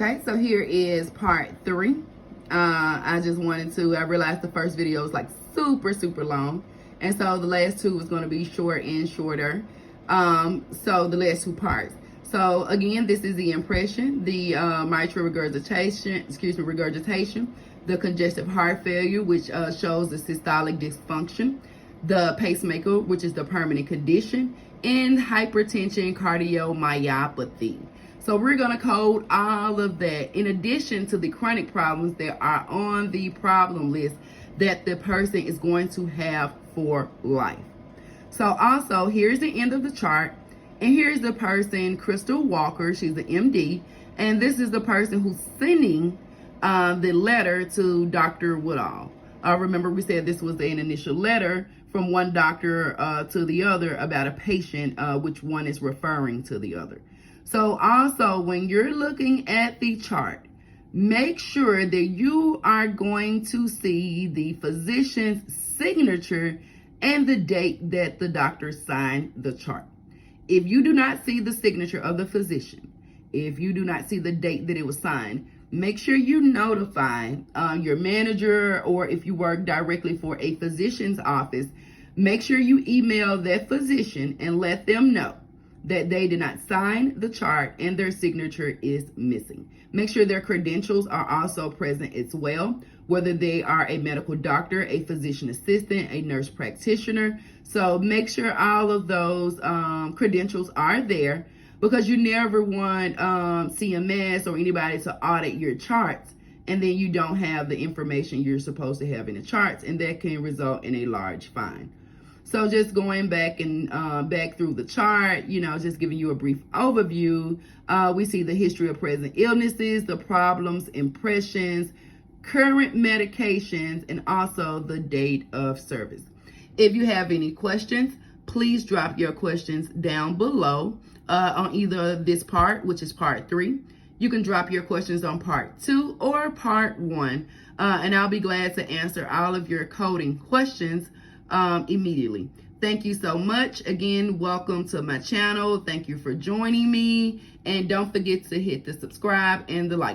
Okay, so here is part 3. I realized the first video was like super long. And so the last 2 is going to be short and shorter. So the last 2 parts. So again, this is the impression, the mitral regurgitation, the congestive heart failure, which shows the systolic dysfunction, the pacemaker, which is the permanent condition, and hypertension, cardiomyopathy. So we're going to code all of that in addition to the chronic problems that are on the problem list that the person is going to have for life. So also, here's the end of the chart. And here's the person, Crystal Walker. She's an MD. And this is the person who's sending the letter to Dr. Woodall. Remember, we said this was an initial letter from one doctor to the other about a patient, which one is referring to the other. So also, when you're looking at the chart, make sure that you are going to see the physician's signature and the date that the doctor signed the chart. If you do not see the signature of the physician, if you do not see the date that it was signed, make sure you notify your manager, or if you work directly for a physician's office, make sure you email that physician and let them know that they did not sign the chart and their signature is missing. Make sure their credentials are also present as well, whether they are a medical doctor, a physician assistant, a nurse practitioner. So make sure all of those credentials are there, because you never want CMS or anybody to audit your charts and then you don't have the information you're supposed to have in the charts, and that can result in a large fine. So just going back and back through the chart, just giving you a brief overview. We see the history of present illnesses, the problems, impressions, current medications, and also the date of service. If you have any questions, please drop your questions down below on either this part, which is part 3. You can drop your questions on part 2 or part 1, and I'll be glad to answer all of your coding questions immediately. Thank you so much. Again, welcome to my channel. Thank you for joining me. And don't forget to hit the subscribe and the like.